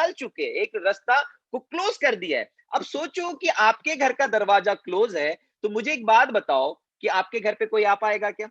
निकाल चुके हैं, एक रास्ता को क्लोज कर दिया है। अब सोचो कि आपके घर का दरवाजा क्लोज है, तो मुझे एक बात बताओ कि आपके घर पे कोई आ पाएगा क्या?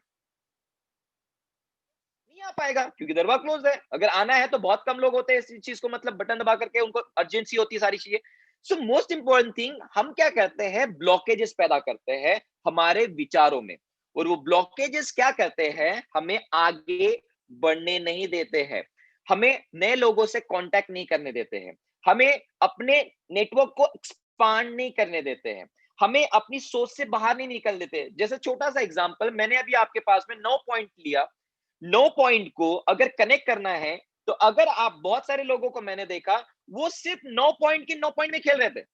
नहीं आ पाएगा, क्योंकि दरवाजा क्लोज है। अगर आना है तो बहुत कम लोग होते हैं इस चीज को, मतलब बटन दबा करके, उनको अर्जेंसी होती है सारी चीजें। सो मोस्ट इंपॉर्टेंट थिंग, हम क्या करते हैं, ब्लॉकेजेस पैदा करते हैं हमारे विचारों में, और वो ब्लॉकेजेस क्या करते हैं, हमें आगे बढ़ने नहीं देते हैं, हमें नए लोगों से कांटेक्ट नहीं करने देते हैं, हमें अपने नेटवर्क को एक्सपांड नहीं करने देते हैं, हमें अपनी सोच से बाहर नहीं निकल देते। जैसे छोटा सा एग्जांपल, मैंने अभी आपके पास में 9 पॉइंट लिया, 9 पॉइंट को अगर कनेक्ट करना है, तो अगर आप, बहुत सारे लोगों को मैंने देखा, वो सिर्फ 9 पॉइंट के 9 पॉइंट में खेल रहे थे।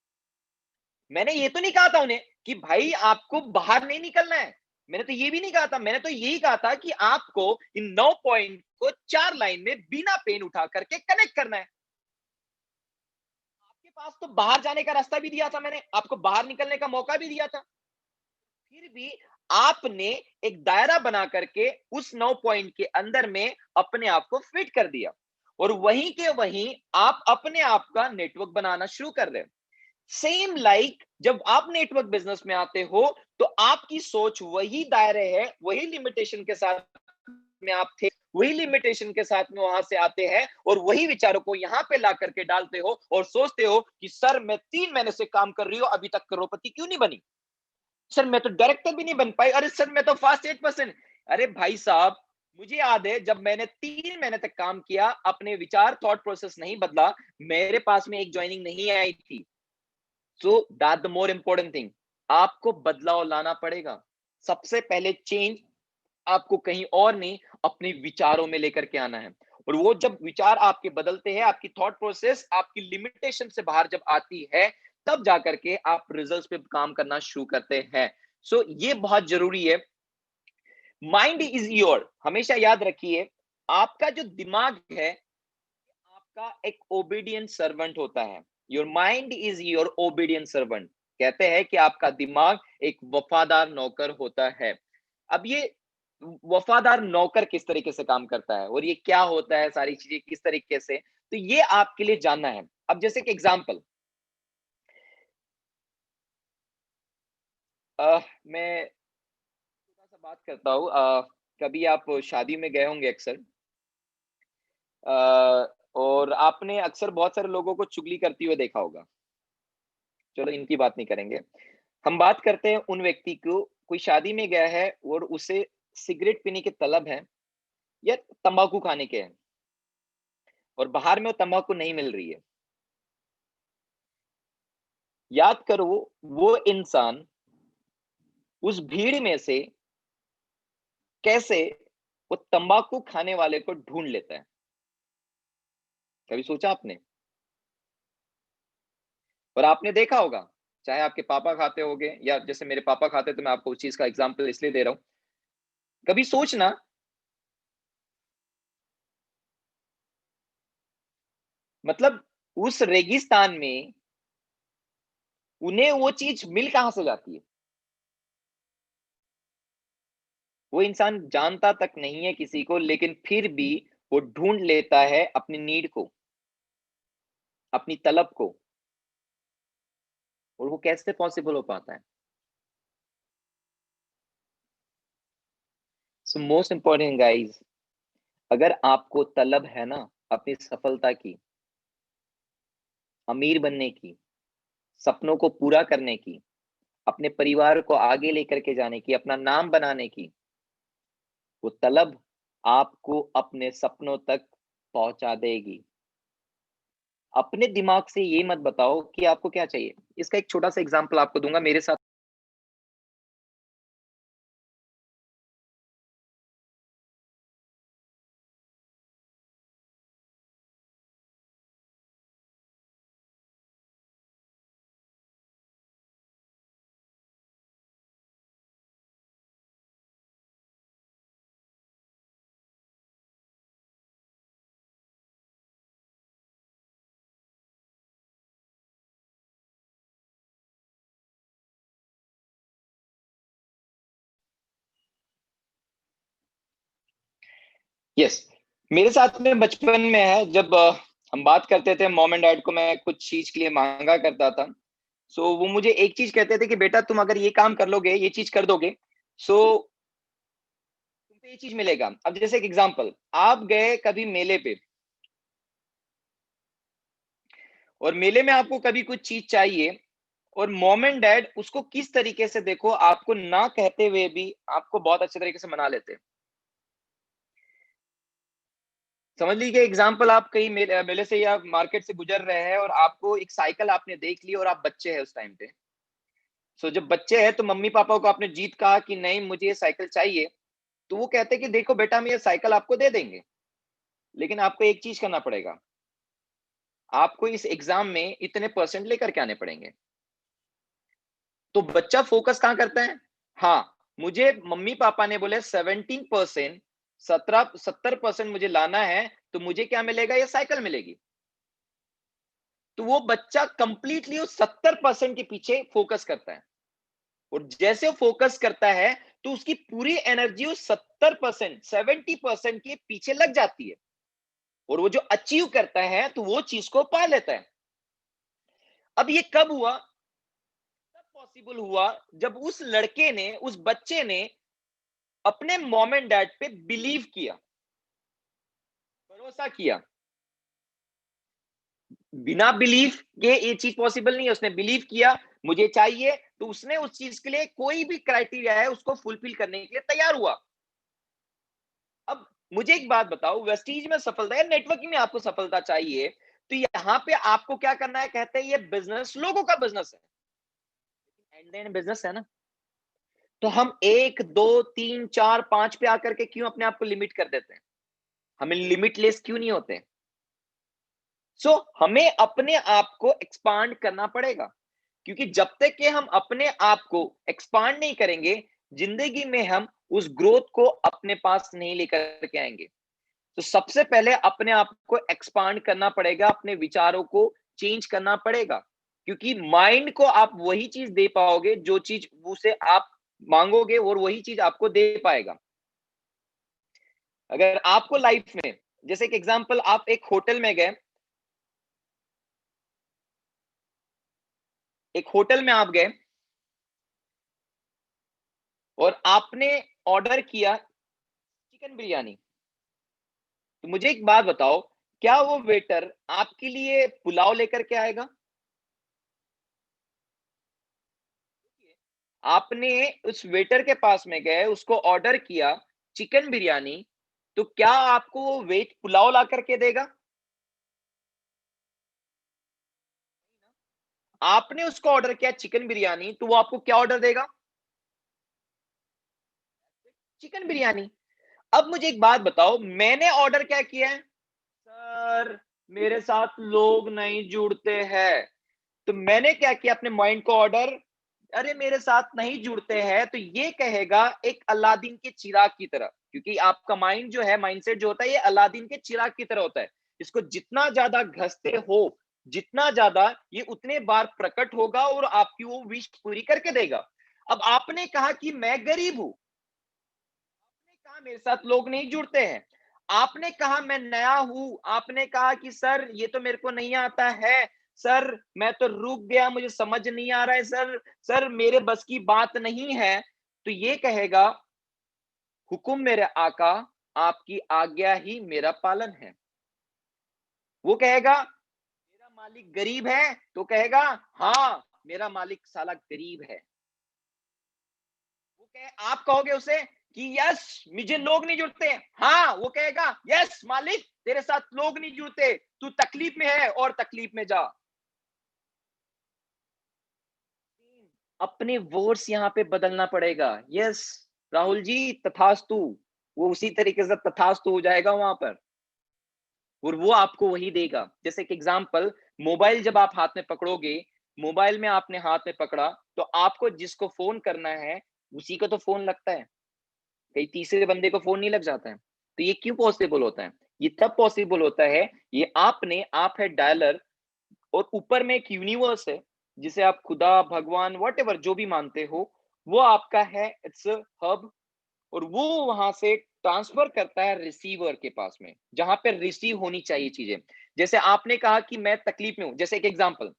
मैंने ये तो नहीं कहा था उन्हें कि भाई आपको बाहर नहीं निकलना है। मैंने तो ये भी नहीं कहा था, मैंने तो यही कहा था कि आपको इन 9 पॉइंट को 4 लाइन में बिना पेन उठा करके कनेक्ट करना है। आपके पास तो बाहर जाने का रास्ता भी दिया था मैंने, आपको बाहर निकलने का मौका भी दिया था। फिर भी आपने एक दायरा बना करके उस 9 पॉइंट के अंदर में अपने आप को फिट कर दिया, और वहीं के वहीं आप अपने आप का नेटवर्क बनाना शुरू कर रहे हैं। सेम लाइक जब आप नेटवर्क बिजनेस में आते हो, तो आपकी सोच वही दायरे है, वही लिमिटेशन के साथ में आप थे, वही लिमिटेशन के साथ में वहां से आते हैं, और वही विचारों को यहाँ पे ला करके डालते हो, और सोचते हो कि सर मैं 3 महीने से काम कर रही हूँ, अभी तक करोड़पति क्यों नहीं बनी? सर मैं तो डायरेक्टर भी नहीं बन पाई। अरे सर मैं तो फास्ट 8%। अरे भाई साहब, मुझे याद है जब मैंने 3 महीने तक काम किया, अपने विचार, थॉट प्रोसेस नहीं बदला, मेरे पास में एक ज्वाइनिंग नहीं आई थी। So that the more important thing, आपको बदलाव लाना पड़ेगा। सबसे पहले चेंज आपको कहीं और नहीं, अपने विचारों में लेकर के आना है। और वो जब विचार आपके बदलते हैं, आपकी थॉट प्रोसेस आपकी लिमिटेशन से बाहर जब आती है, तब जाकर के आप रिजल्ट्स पे काम करना शुरू करते हैं। सो ये बहुत जरूरी है। माइंड इज योर, हमेशा याद रखिए, आपका जो दिमाग है, आपका एक ओबीडियंट सर्वेंट होता है। Your mind is your obedient servant. कहते हैं कि आपका दिमाग एक वफादार नौकर होता है। अब ये वफादार नौकर किस तरीके से काम करता है, और ये क्या होता है, सारी चीजें किस तरीके से, तो ये आपके लिए जानना है। अब जैसे कि एग्जांपल, मैं थोड़ा सा बात करता हूँ। कभी आप शादी में गए होंगे अक्सर, और आपने अक्सर बहुत सारे लोगों को चुगली करते हुए देखा होगा। चलो इनकी बात नहीं करेंगे, हम बात करते हैं उन व्यक्ति को, कोई शादी में गया है और उसे सिगरेट पीने की तलब है, या तंबाकू खाने के हैं, और बाहर में वो तंबाकू नहीं मिल रही है। याद करो, वो इंसान उस भीड़ में से कैसे वो तंबाकू खाने वाले को ढूंढ लेता है। कभी सोचा आपने? और आपने देखा होगा, चाहे आपके पापा खाते होंगे, या जैसे मेरे पापा खाते, तो मैं आपको उस चीज का एग्जांपल इसलिए दे रहा हूं। कभी सोचना, मतलब उस रेगिस्तान में उन्हें वो चीज मिल कहां से जाती है? वो इंसान जानता तक नहीं है किसी को, लेकिन फिर भी वो ढूंढ लेता है अपनी नीड को, अपनी तलब को। और वो कैसे पॉसिबल हो पाता है? सो मोस्ट इंपॉर्टेंट गाइस, अगर आपको तलब है ना अपनी सफलता की, अमीर बनने की, सपनों को पूरा करने की, अपने परिवार को आगे लेकर के जाने की, अपना नाम बनाने की, वो तलब आपको अपने सपनों तक पहुंचा देगी। अपने दिमाग से ये मत बताओ कि आपको क्या चाहिए। इसका एक छोटा सा एग्जांपल आपको दूंगा, मेरे साथ। यस, मेरे साथ में बचपन में है, जब हम बात करते थे, मॉम एंड डैड को मैं कुछ चीज के लिए मांगा करता था। सो वो मुझे एक चीज कहते थे कि बेटा तुम अगर ये काम कर लोगे, ये चीज कर दोगे, सो तुमको ये चीज मिलेगा। अब जैसे एक एग्जांपल, आप गए कभी मेले पे, और मेले में आपको कभी कुछ चीज चाहिए, और मॉम एंड डैड उसको किस तरीके से, देखो, आपको ना कहते हुए भी आपको बहुत अच्छे तरीके से मना लेते हैं। समझ लीजिए एग्जांपल, आप कहीं मेले से या मार्केट से गुजर रहे हैं, और आपको एक साइकिल आपने देख ली, और आप बच्चे हैं उस टाइम पे। सो जब बच्चे हैं तो मम्मी पापा को आपने जीत कहा कि नहीं मुझे ये साइकिल चाहिए, तो वो कहते हैं कि देखो बेटा हम ये साइकिल आपको दे देंगे, लेकिन आपको एक चीज करना पड़ेगा, आपको इस एग्जाम में इतने परसेंट लेकर के आने पड़ेंगे। तो बच्चा फोकस कहाँ करता है? हाँ, मुझे मम्मी पापा ने बोले 17%, 70% मुझे लाना है, तो मुझे क्या मिलेगा? ये साइकिल मिलेगी। तो वो बच्चा कंप्लीटली उस 70% के पीछे फोकस करता है, और जैसे वो फोकस करता है तो उसकी पूरी एनर्जी उस 70%, 70% के पीछे लग जाती है, और वो जो अचीव करता है तो वो चीज को पा लेता है। अब ये कब हुआ? तब पॉसिबल हुआ जब उस लड़के ने, उस बच्चे ने अपने मॉम एंड डैड पे बिलीव किया, भरोसा किया। बिना बिलीफ के ये चीज पॉसिबल नहीं है। उसने बिलीव किया, मुझे चाहिए, तो उसने उस चीज के लिए कोई भी क्राइटेरिया है उसको फुलफिल करने के लिए तैयार हुआ। अब मुझे एक बात बताओ, वेस्टीज में सफलता है, नेटवर्किंग में आपको सफलता चाहिए, तो यहाँ पे आपको क्या करना है? कहते हैं ये बिजनेस लोगों का बिजनेस है, एंड एंड बिजनेस है ना। तो हम एक दो तीन चार पांच पे आकर के क्यों अपने आप को लिमिट कर देते हैं? हमें लिमिटलेस क्यों नहीं होते? हमें अपने आप को एक्सपांड करना पड़ेगा, क्योंकि जब तक कि हम अपने आप को एक्सपांड नहीं करेंगे, जिंदगी में हम उस ग्रोथ को अपने पास नहीं लेकर के आएंगे। तो सबसे पहले अपने आप को एक्सपांड करना पड़ेगा, अपने विचारों को चेंज करना पड़ेगा, क्योंकि माइंड को आप वही चीज दे पाओगे जो चीज उसे आप मांगोगे, और वही चीज आपको दे पाएगा। अगर आपको लाइफ में, जैसे एक एग्जांपल, आप एक होटल में गए, एक होटल में आप गए और आपने ऑर्डर किया चिकन बिरयानी, तो मुझे एक बात बताओ, क्या वो वेटर आपके लिए पुलाव लेकर के आएगा? आपने उस वेटर के पास में गए, उसको ऑर्डर किया चिकन बिरयानी, तो क्या आपको वो वेट पुलाव ला करके देगा? आपने उसको ऑर्डर किया चिकन बिरयानी, तो वो आपको क्या ऑर्डर देगा? चिकन बिरयानी। अब मुझे एक बात बताओ, मैंने ऑर्डर क्या किया है? सर, मेरे साथ लोग नहीं जुड़ते हैं। तो मैंने क्या किया? अपने माइंड को ऑर्डर, अरे मेरे साथ नहीं जुड़ते हैं, तो ये कहेगा एक अलादीन के चिराग की तरह, क्योंकि आपका माइंड जो है, माइंडसेट जो होता है, ये अलादीन के चिराग की तरह होता है। इसको जितना ज्यादा घसते हो, जितना ज्यादा ये उतने बार प्रकट होगा और आपकी वो विश पूरी करके देगा। अब आपने कहा कि मैं गरीब हूं, आपने कहा मेरे साथ लोग नहीं जुड़ते हैं, आपने कहा मैं नया हूं, आपने कहा कि सर ये तो मेरे को नहीं आता है, सर मैं तो रुक गया, मुझे समझ नहीं आ रहा है, सर सर मेरे बस की बात नहीं है, तो ये कहेगा हुकुम मेरे आका, आपकी आज्ञा ही मेरा पालन है। वो कहेगा मेरा मालिक गरीब है, तो कहेगा हाँ मेरा मालिक साला गरीब है। वो कहे, आप कहोगे उसे कि यस मुझे लोग नहीं जुड़ते, हाँ वो कहेगा यस मालिक तेरे साथ लोग नहीं जुड़ते, तू तकलीफ में है और तकलीफ में जा। अपने वर्ड्स यहाँ पे बदलना पड़ेगा। यस राहुल जी, तथास्तु। वो उसी तरीके से तथास्तु हो जाएगा वहां पर, और वो आपको वही देगा। जैसे एक एग्जांपल, मोबाइल जब आप हाथ में पकड़ोगे, मोबाइल में आपने हाथ में पकड़ा, तो आपको जिसको फोन करना है उसी को तो फोन लगता है, कहीं तीसरे बंदे को फोन नहीं लग जाता है। तो ये क्यों पॉसिबल होता है? ये तब पॉसिबल होता है, ये आपने, आप है डायलर, और ऊपर में एक यूनिवर्स है, जिसे आप खुदा, भगवान, वॉट जो भी मानते हो, वो आपका है, इट्स हब, और वो वहां से ट्रांसफर करता है रिसीवर के पास में, जहां पे रिसीव होनी चाहिए चीजें। जैसे आपने कहा कि मैं तकलीफ में हूं, जैसे एक एग्जांपल,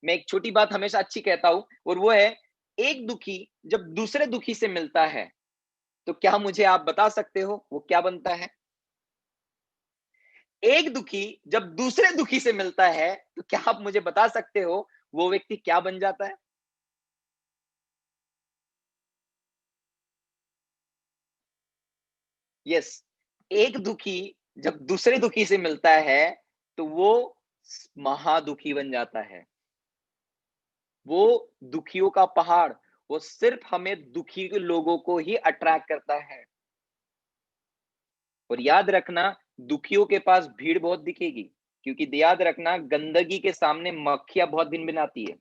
मैं एक छोटी बात हमेशा अच्छी कहता हूं, और वो है, एक दुखी जब दूसरे दुखी से मिलता है, तो क्या मुझे आप बता सकते हो वो क्या बनता है? एक दुखी जब दूसरे दुखी से मिलता है, तो क्या आप मुझे बता सकते हो वो व्यक्ति क्या बन जाता है? यस, एक दुखी जब दूसरे दुखी से मिलता है, तो वो महादुखी बन जाता है। वो दुखियों का पहाड़, वो सिर्फ हमें दुखी के लोगों को ही अट्रैक्ट करता है। और याद रखना, दुखियों के पास भीड़ बहुत दिखेगी, क्योंकि याद रखना, गंदगी के सामने मक्खियां बहुत भिनभिनाती है।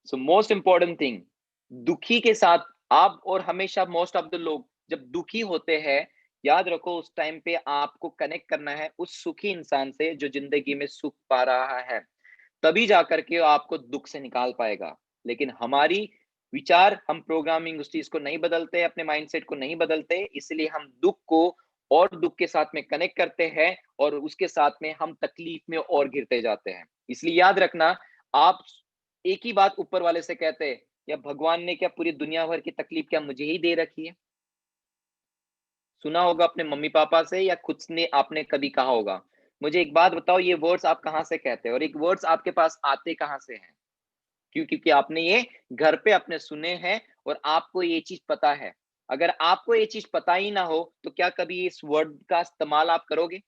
सो मोस्ट इंपॉर्टेंट थिंग, दुखी के साथ आप, और हमेशा मोस्ट ऑफ द लोग जब दुखी होते हैं, याद रखो उस टाइम पे आपको कनेक्ट करना है उस सुखी इंसान से जो जिंदगी में सुख पा रहा है, तभी जाकर के वो आपको दुख से निकाल पाएगा। लेकिन हमारी विचार, हम प्रोग्रामिंग उस चीज को नहीं बदलते, अपने माइंडसेट को नहीं बदलते, इसलिए हम दुख को और दुख के साथ में कनेक्ट करते हैं, और उसके साथ में हम तकलीफ में और घिरते जाते हैं। इसलिए याद रखना, आप एक ही बात ऊपर वाले से कहते हैं, या भगवान ने क्या पूरी दुनिया भर की तकलीफ क्या मुझे ही दे रखी है? सुना होगा अपने मम्मी पापा से, या खुद ने आपने कभी कहा होगा। मुझे एक बात बताओ, ये वर्ड्स आप कहाँ से कहते हैं, और एक वर्ड्स आपके पास आते कहाँ से हैं? क्यों? क्योंकि आपने ये घर पे अपने सुने हैं, और आपको ये चीज पता है। अगर आपको ये चीज पता ही ना हो, तो क्या कभी इस वर्ड का इस्तेमाल आप करोगे?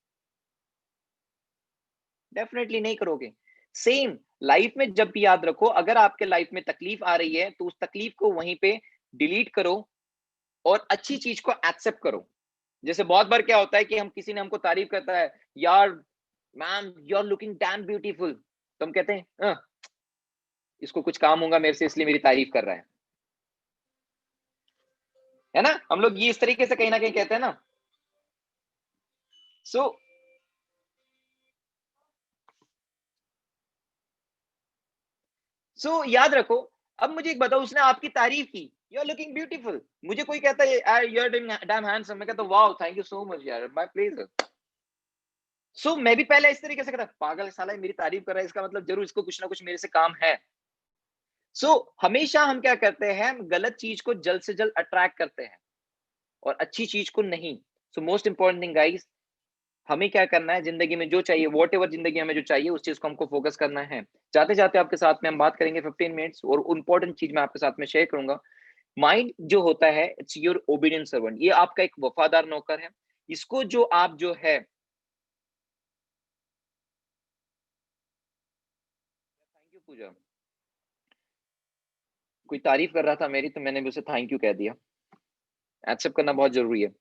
डेफिनेटली नहीं करोगे। सेम लाइफ में जब भी याद रखो, अगर आपके लाइफ में तकलीफ आ रही है, तो उस तकलीफ को वहीं पे डिलीट करो, और अच्छी चीज को एक्सेप्ट करो। जैसे बहुत बार क्या होता है कि हम, किसी ने हमको तारीफ करता है, यार ma'am you are looking damn beautiful, तो हम कहते हैं, इसको कुछ काम होगा मेरे से, इसलिए मेरी तारीफ कर रहा है ना? हम लोग ये इस तरीके से कहीं ना कहीं कहते हैं ना। सो याद रखो, अब मुझे एक बताओ, उसने आपकी तारीफ की, यू आर लुकिंग ब्यूटीफुल, मुझे कोई कहता है you are doing damn handsome, मैं कहता हूँ wow thank you so much यार, माय प्लेजर। मैं भी पहले इस तरीके से कहता, पागल साला है, मेरी तारीफ कर रहा है, इसका मतलब जरूर इसको कुछ ना कुछ मेरे से काम है। हमेशा हम क्या करते हैं, हम गलत चीज को जल्द से जल्द अट्रैक्ट करते हैं, और अच्छी चीज को नहीं। मोस्ट इंपॉर्टेंट थिंग गाइस, हमें क्या करना है जिंदगी में, जो चाहिए वॉट एवर जिंदगी हमें जो चाहिए, उस चीज को हमको फोकस करना है। जाते जाते आपके साथ में हम बात करेंगे 15 मिनट्स, और इंपॉर्टेंट चीज मैं आपके साथ में शेयर करूंगा। माइंड जो होता है, इट्स योर ओबीडियंट सर्वेंट, ये आपका एक वफादार नौकर है। इसको जो आप जो है, थैंक यू पूजा, कोई तारीफ कर रहा था मेरी, तो मैंने भी उसे थैंक यू कह दिया। एक्सेप्ट करना बहुत जरूरी है।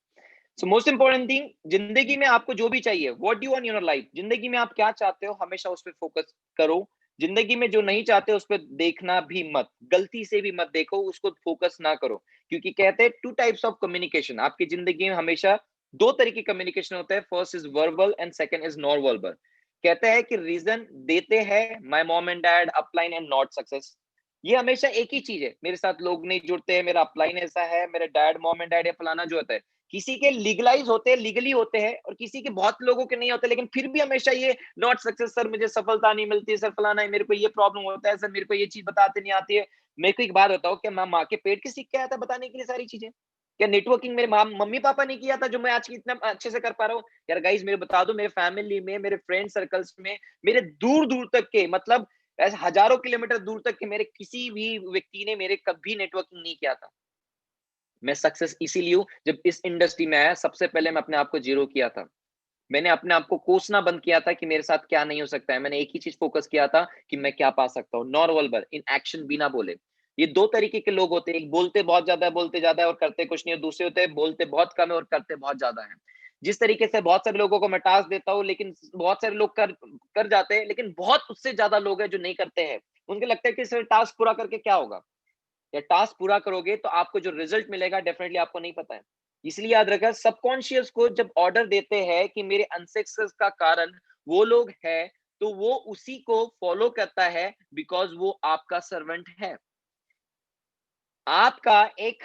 मोस्ट इंपॉर्टेंट थिंग, जिंदगी में आपको जो भी चाहिए, what do want in your life, जिंदगी में आप क्या चाहते हो, हमेशा उस पर फोकस करो। जिंदगी में जो नहीं चाहते उस पर देखना भी मत, गलती से भी मत देखो, उसको फोकस ना करो। क्योंकि कहते हैं टू टाइप्स ऑफ कम्युनिकेशन, आपकी जिंदगी में हमेशा दो तरीके कम्युनिकेशन होता है, first is verbal and second is non verbal. कहते हैं कि रीजन देते हैं my mom and dad, upline and not success. ये हमेशा एक ही चीज है, मेरे साथ लोग नहीं जुड़ते हैं, मेरा अपलाइन ऐसा है, मेरे डैड मॉम एंड डैड या फलाना जो होता है, किसी के लीगलाइज होते हैं, लीगली होते हैं, और किसी के, बहुत लोगों के नहीं होते, लेकिन फिर भी हमेशा ये नॉट सक्सेस, सर मुझे सफलता नहीं मिलती, सर फलाना है, मेरे को ये प्रॉब्लम होता है, सर मेरे को ये चीज बताते नहीं आती है। मेरे को एक बात बताओ, क्या मैं माँ के पेट के सीख के आया था बताने के लिए सारी चीजें? क्या नेटवर्किंग मेरे मम्मी पापा ने किया था, जो मैं आज की इतना अच्छे से कर पा रहा हूँ? यार गाइज मेरे बता दो, मेरे फैमिली में, मेरे फ्रेंड सर्कल्स में, मेरे दूर दूर तक के, मतलब ऐसे हजारों किलोमीटर दूर तक के मेरे किसी भी व्यक्ति ने मेरे कभी नेटवर्किंग नहीं किया था। मैं सक्सेस इसीलिए हूँ, जब इस इंडस्ट्री में आया, सबसे पहले मैं अपने आप को जीरो किया था। मैंने अपने आप को कोसना बंद किया था कि मेरे साथ क्या नहीं हो सकता है। मैंने एक ही चीज फोकस किया था कि मैं क्या पा सकता हूँ, नॉन वर्बल, इन एक्शन, बिना बोले। ये दो तरीके के लोग होते हैं, एक बोलते बहुत ज्यादा है, बोलते ज्यादा है और करते कुछ नहीं है, दूसरे होते हैं बोलते बहुत कम है और करते बहुत ज्यादा है। जिस तरीके से बहुत सारे लोगों को मैं टास्क देता हूँ, लेकिन बहुत सारे लोग कर कर जाते हैं, लेकिन बहुत उससे ज्यादा लोग हैं जो नहीं करते हैं। उनको लगता है कि सिर्फ टास्क पूरा करके क्या होगा, या टास्क पूरा करोगे तो आपको जो रिजल्ट मिलेगा डेफिनेटली आपको नहीं पता है। इसलिए याद रखा, सबकॉन्शियस को जब ऑर्डर देते हैं कि मेरे अनसक्सेस का कारण वो लोग हैं, तो वो उसी को फॉलो करता है, बिकॉज वो आपका सर्वेंट है। आपका एक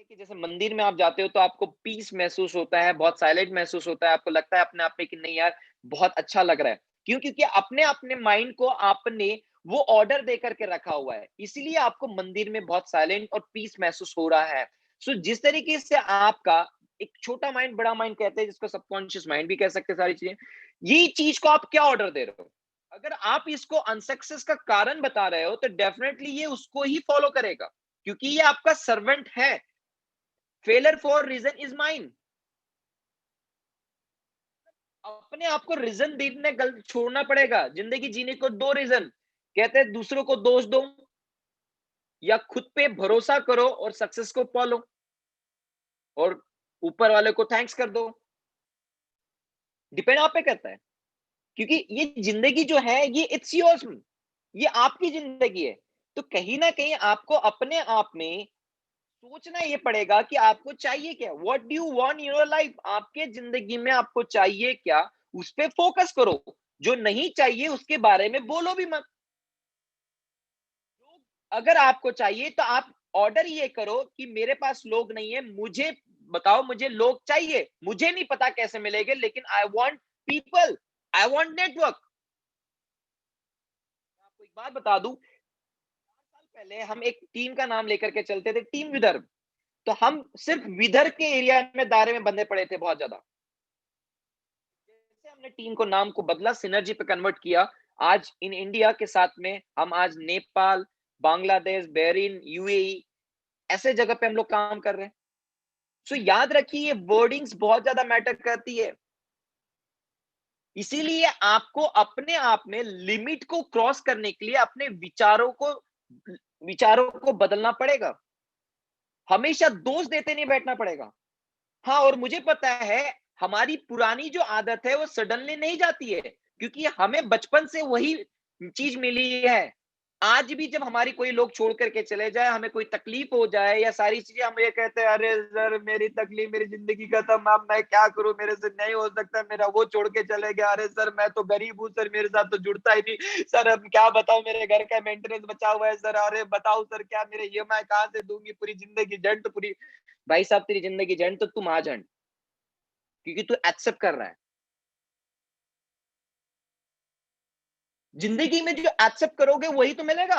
है कि जैसे मंदिर में आप जाते हो तो आपको पीस महसूस होता है, बहुत साइलेंट महसूस होता है, आपको लगता है अपने आप में कि नहीं यार बहुत अच्छा लग रहा है। क्यों? क्योंकि अपने माइंड को आपने वो ऑर्डर दे करके रखा हुआ है, इसीलिए आपको मंदिर में बहुत साइलेंट और पीस महसूस हो रहा है। सो जिस तरीके से आपका एक छोटा माइंड, बड़ा माइंड कहते हैं, जिसको सबकॉन्शियस माइंड भी कह सकते हैं, सारी चीजें, ये चीज को आप क्या ऑर्डर दे रहे हो? अगर आप इसको अनसक्सेस का कारण बता रहे हो तो डेफिनेटली ये उसको ही फॉलो करेगा, क्योंकि ये आपका सर्वेंट है। Failure for reason is mine. अपने आप को रीजन देने गलत छोड़ना पड़ेगा। जिंदगी जीने को दो रीजन, कहते हैं दूसरों को दोष दो या खुद पे भरोसा करो और सक्सेस को पालो और ऊपर वाले को थैंक्स कर दो। डिपेंड आप पे करता है, क्योंकि ये जिंदगी जो है ये इट्स योर्स, ये आपकी जिंदगी है। तो कहीं ना कहीं आपको अपने आप में सोचना ये पड़ेगा कि आपको चाहिए क्या, what do you want in your life, आपके जिंदगी में आपको चाहिए क्या, उस पे फोकस करो। जो नहीं चाहिए उसके बारे में बोलो भी मत। अगर आपको चाहिए तो आप ऑर्डर ये करो कि मेरे पास लोग नहीं है, मुझे बताओ, मुझे लोग चाहिए, मुझे नहीं पता कैसे मिलेंगे, लेकिन I want people, I want network. आपको एक बात बता दूं, 4 साल पहले हम एक टीम का नाम लेकर के चलते थे, टीम विदर्भ। तो हम सिर्फ विदर्भ के एरिया में दायरे में बंधे पड़े थे बहुत ज्यादा। जैसे हमने टीम को नाम को बदला, सिनर्जी पे कन्वर्ट किया, आज इन इंडिया के साथ में हम आज नेपाल, बांग्लादेश, बहरीन, यूएई ऐसे जगह पे हम लोग काम कर रहे हैं। सो याद रखिए, ये वर्डिंग्स बहुत ज्यादा मैटर करती है। इसीलिए आपको अपने आप में लिमिट को क्रॉस करने के लिए अपने विचारों को बदलना पड़ेगा। हमेशा दोष देते नहीं बैठना पड़ेगा। हाँ, और मुझे पता है हमारी पुरानी जो आदत है वो सडनली नहीं जाती है, क्योंकि हमें बचपन से वही चीज मिली है। आज भी जब हमारी कोई लोग छोड़ करके चले जाए, हमें कोई तकलीफ हो जाए या सारी चीजें, हम ये कहते हैं अरे सर मेरी तकलीफ, मेरी जिंदगी खत्म, अब मैं क्या करूं, मेरे से नहीं हो सकता, मेरा वो छोड़ के चले गया, अरे सर मैं तो गरीब हूँ सर, मेरे साथ तो जुड़ता ही नहीं सर, अब क्या बताऊं, मेरे घर का मेंटेनेंस बचा हुआ है सर, अरे बताओ सर क्या मेरे ईएमआई कहाँ से दूंगी, पूरी जिंदगी झंड तो पूरी। भाई साहब तेरी जिंदगी झंड तो तुम आ झंड, क्योंकि तू एक्सेप्ट कर रहा है। जिंदगी में जो एक्सेप्ट करोगे वही तो मिलेगा।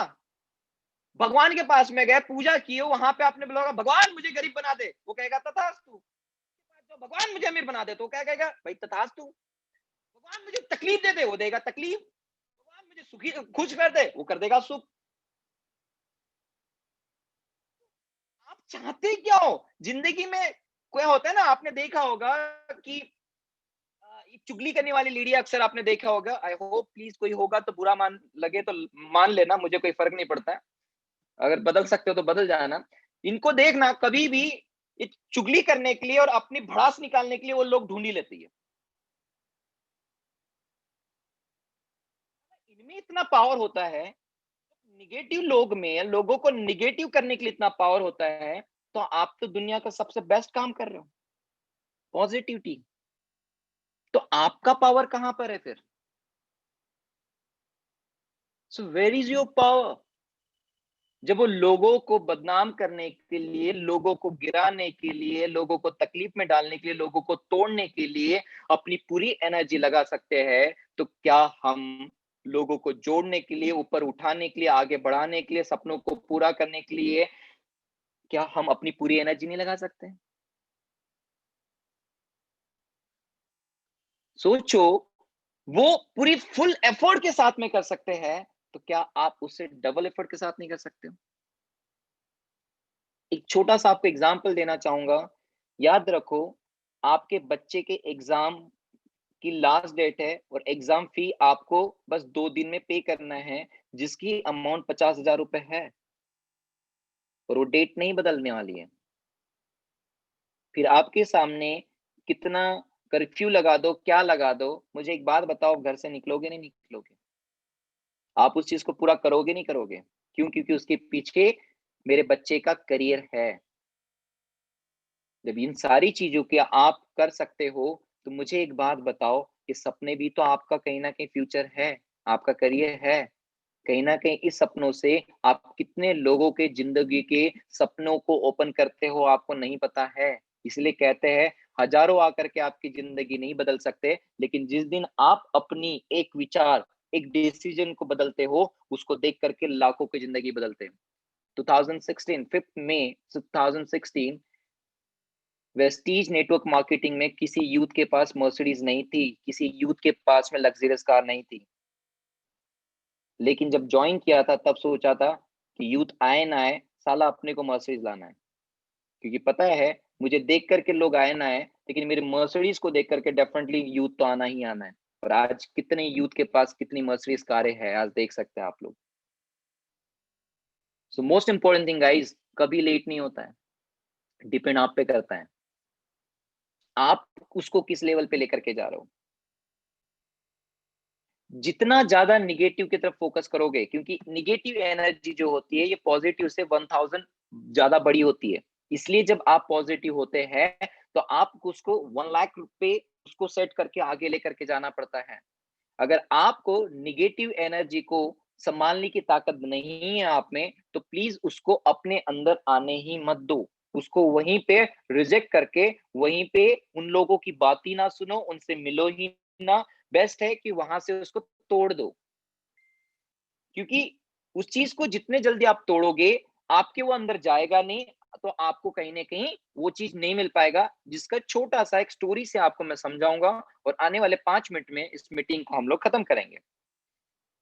भगवान के पास में गए, पूजा किए, वहां पे आपने बोला भगवान मुझे गरीब बना दे, वो कहेगा तथास्तु। तो भगवान मुझे अमीर बना दे, तो क्या कहेगा, भाई तथास्तु। भगवान मुझे तकलीफ दे दे, वो देगा तकलीफ। भगवान मुझे सुखी खुश कर दे, वो कर देगा सुख। आप चाहते क्या हो जिंदगी में? कोई होता है ना, आपने देखा होगा कि ये चुगली करने वाली लेडी अक्सर आपने देखा होगा। आई होप प्लीज कोई होगा तो बुरा मान लगे तो मान लेना, मुझे कोई फर्क नहीं पड़ता है। अगर बदल सकते हो तो बदल जाना। इनको देखना कभी भी, ये चुगली करने के लिए और अपनी भड़ास निकालने के लिए वो लोग ढूंढ ही लेती है। इनमें इतना पावर होता है, निगेटिव लोग में लोगों को निगेटिव करने के लिए इतना पावर होता है, तो आप तो दुनिया का सबसे बेस्ट काम कर रहे हो, पॉजिटिविटी। तो आपका पावर कहां पर है फिर? So where is your power? जब वो लोगों को बदनाम करने के लिए, लोगों को गिराने के लिए, लोगों को तकलीफ में डालने के लिए, लोगों को तोड़ने के लिए अपनी पूरी एनर्जी लगा सकते हैं, तो क्या हम लोगों को जोड़ने के लिए, ऊपर उठाने के लिए, आगे बढ़ाने के लिए, सपनों को पूरा करने के लिए, क्या हम अपनी पूरी एनर्जी नहीं लगा सकते? सोचो, वो पूरी फुल एफर्ट के साथ में कर सकते हैं, तो क्या आप उससे डबल एफर्ट के साथ नहीं कर सकते हो? एक छोटा सा आपको एग्जांपल देना चाहूंगा। याद रखो, आपके बच्चे के एग्जाम की लास्ट डेट है और एग्जाम फी आपको बस 2 दिन में पे करना है, जिसकी अमाउंट 50,000 रुपए है, और वो डेट नहीं बदलने वाली है। फिर आपके सामने कितना कर्फ्यू लगा दो, क्या लगा दो, मुझे एक बात बताओ, घर से निकलोगे नहीं निकलोगे? आप उस चीज को पूरा करोगे नहीं करोगे? क्यों? क्योंकि उसके पीछे मेरे बच्चे का करियर है। जब इन सारी चीजों के आप कर सकते हो, तो मुझे एक बात बताओ, ये सपने भी तो आपका कहीं ना कहीं फ्यूचर है, आपका करियर है। कहीं ना कहीं इस सपनों से आप कितने लोगों के जिंदगी के सपनों को ओपन करते हो आपको नहीं पता है। इसलिए कहते हैं हजारों आकर के आपकी जिंदगी नहीं बदल सकते, लेकिन जिस दिन आप अपनी एक विचार, एक डिसीजन को बदलते हो, उसको देख करके लाखों की जिंदगी बदलते हैं। 2016 5 मई 2016 वेस्टीज नेटवर्क मार्केटिंग में किसी यूथ के पास मर्सिडीज नहीं थी, किसी यूथ के पास में लग्जरियस कार नहीं थी। लेकिन जब ज्वाइन किया था तब सोचा था कि यूथ आए ना आए, साला अपने को मर्सिडीज लाना है। क्योंकि पता है मुझे देख करके लोग आए ना आए, लेकिन मेरे मर्सिडीज को देख करके डेफिनेटली यूथ तो आना ही आना है। और आज कितने यूथ के पास कितनी मर्सिडीज कारें हैं, आज देख सकते हैं आप लोग। So most important thing guys, कभी लेट नहीं होता है, डिपेंड आप पे करता है आप उसको किस लेवल पे लेकर के जा रहे हो। जितना ज्यादा निगेटिव की तरफ फोकस करोगे, क्योंकि निगेटिव एनर्जी जो होती है ये पॉजिटिव से 1000 ज्यादा बड़ी होती है। इसलिए जब आप पॉजिटिव होते हैं तो आप उसको 1 लाख पे उसको सेट करके आगे लेकर के जाना पड़ता है। अगर आपको निगेटिव एनर्जी को संभालने की ताकत नहीं है आप में, तो प्लीज उसको अपने अंदर आने ही मत दो। उसको वहीं पे रिजेक्ट करके वहीं पे उन लोगों की बात ही ना सुनो, उनसे मिलो ही ना। बेस्ट है कि वहां से उसको तोड़ दो, क्योंकि उस चीज को जितने जल्दी आप तोड़ोगे आपके वो अंदर जाएगा नहीं, तो आपको कहीं ना कहीं वो चीज नहीं मिल पाएगा, जिसका छोटा सा एक स्टोरी से आपको मैं समझाऊंगा। और आने वाले 5 मिनट में इस मीटिंग को हम लोग खत्म करेंगे।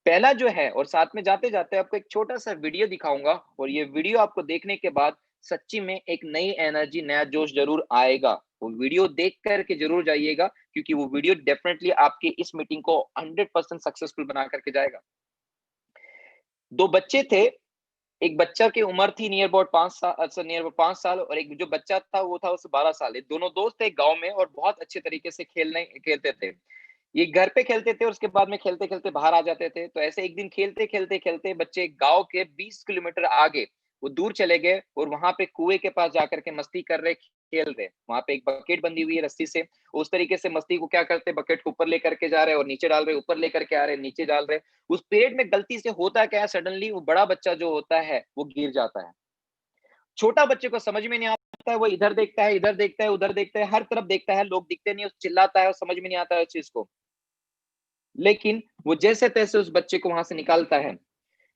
पहला जो है, और साथ में जाते जाते आपको एक छोटा सा वीडियो दिखाऊंगा, और ये वीडियो आपको देखने के बाद सच्ची में एक नई एनर्जी, नया जोश जरूर आएगा। वो वीडियो देख करके जरूर जाइएगा, क्योंकि वो वीडियो डेफिनेटली आपके इस मीटिंग को 100% सक्सेसफुल बना करके जाएगा। दो बच्चे थे, एक बच्चा की उम्र थी नियर अबाउट 5 साल, अच्छा नियर अबाउट 5 साल, और एक जो बच्चा था वो था उससे 12 साल। ये दोनों दोस्त थे गांव में और बहुत अच्छे तरीके से खेलते थे। ये घर पे खेलते थे और उसके बाद में खेलते खेलते बाहर आ जाते थे। तो ऐसे एक दिन खेलते खेलते खेलते बच्चे गांव के 20 किलोमीटर आगे वो दूर चले गए, और वहां पे कुएं के पास जाकर के मस्ती कर रहे, खेल रहे। वहां पे एक बकेट बंधी हुई है रस्सी से, उस तरीके से मस्ती को क्या करते, बकेट को ऊपर लेकर के जा रहे और नीचे डाल रहे, ऊपर लेकर के आ रहे नीचे डाल रहे। उस पीरियड में गलती से होता क्या है, सडनली वो बड़ा बच्चा जो होता है वो गिर जाता है। छोटा बच्चे को समझ में नहीं आता है, वो इधर देखता है, इधर देखता है, उधर देखता है, हर तरफ देखता है, लोग दिखते नहीं, चिल्लाता है और समझ में नहीं आता है उस चीज को। लेकिन वो जैसे तैसे उस बच्चे को वहां से निकालता है।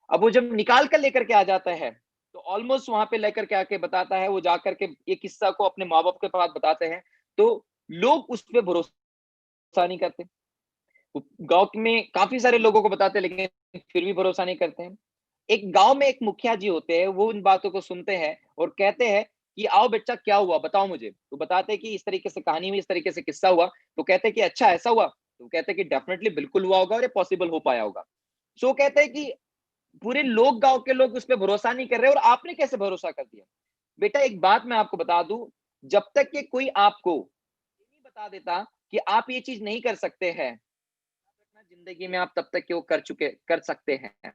अब वो जब निकाल कर लेकर के आ जाता है, तो ऑलमोस्ट वहां पे लेकर के आके बताता है, वो जाकर के ये किस्सा को अपने माँ बाप के पास बताते हैं, तो लोग उस पर भरोसा नहीं करते। गांव में काफी सारे लोगों को बताते हैं, लेकिन फिर भी भरोसा नहीं करते हैं। एक गांव में एक मुखिया जी होते हैं, वो इन बातों को सुनते हैं और कहते हैं कि आओ बच्चा क्या हुआ बताओ मुझे। तो बताते हैं कि इस तरीके से कहानी हुई, इस तरीके से किस्सा हुआ। तो कहते हैं कि अच्छा ऐसा हुआ, तो कहते हैं कि डेफिनेटली बिल्कुल हुआ होगा और ये पॉसिबल हो पाया होगा। सो कहते हैं कि पूरे लोग, गांव के लोग उस पर भरोसा नहीं कर रहे और आपने कैसे भरोसा कर दिया। बेटा एक बात मैं आपको बता दूं, जब तक कि कोई आपको ये नहीं बता देता कि आप ये चीज नहीं कर सकते हैं, जिंदगी में आप तब तक कि वो कर सकते हैं।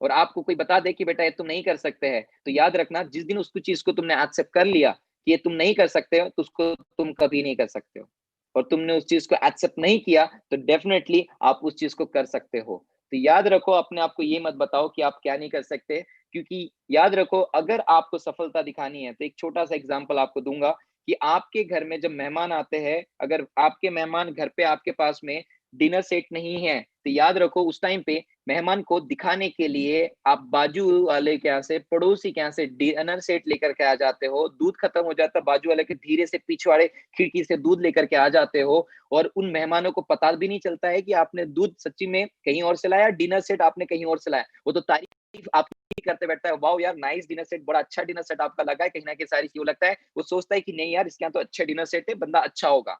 और आपको कोई बता दे कि बेटा ये तुम नहीं कर सकते हैं, तो याद रखना जिस दिन उसको चीज को तुमने एक्सेप्ट कर लिया कि ये तुम नहीं कर सकते हो, तो उसको तुम कभी नहीं कर सकते हो। और तुमने उस चीज को एक्सेप्ट नहीं किया तो डेफिनेटली आप उस चीज को कर सकते हो। तो याद रखो, अपने आप को ये मत बताओ कि आप क्या नहीं कर सकते, क्योंकि याद रखो अगर आपको सफलता दिखानी है, तो एक छोटा सा एग्जांपल आपको दूंगा कि आपके घर में जब मेहमान आते हैं, अगर आपके मेहमान घर पे आपके पास में डिनर सेट नहीं है, तो याद रखो उस टाइम पे मेहमान को दिखाने के लिए आप बाजू वाले के यहाँ से, पड़ोसी के यहाँ से डिनर सेट लेकर के आ जाते हो। दूध खत्म हो जाता है, बाजू वाले के धीरे से पिछवाड़े खिड़की से दूध लेकर के आ जाते हो, और उन मेहमानों को पता भी नहीं चलता है कि आपने दूध सच्ची में कहीं और से लाया, डिनर सेट आपने कहीं और से लाया। वो तो तारीफ आपकी करते बैठता है, वाओ यार नाइस डिनर सेट, बड़ा अच्छा डिनर सेट आपका लगा है। कहीं ना कहीं सारी चीज लगता है, वो सोचता है कि नहीं यार इसके यहाँ तो अच्छे डिनर सेट है, बंदा अच्छा होगा।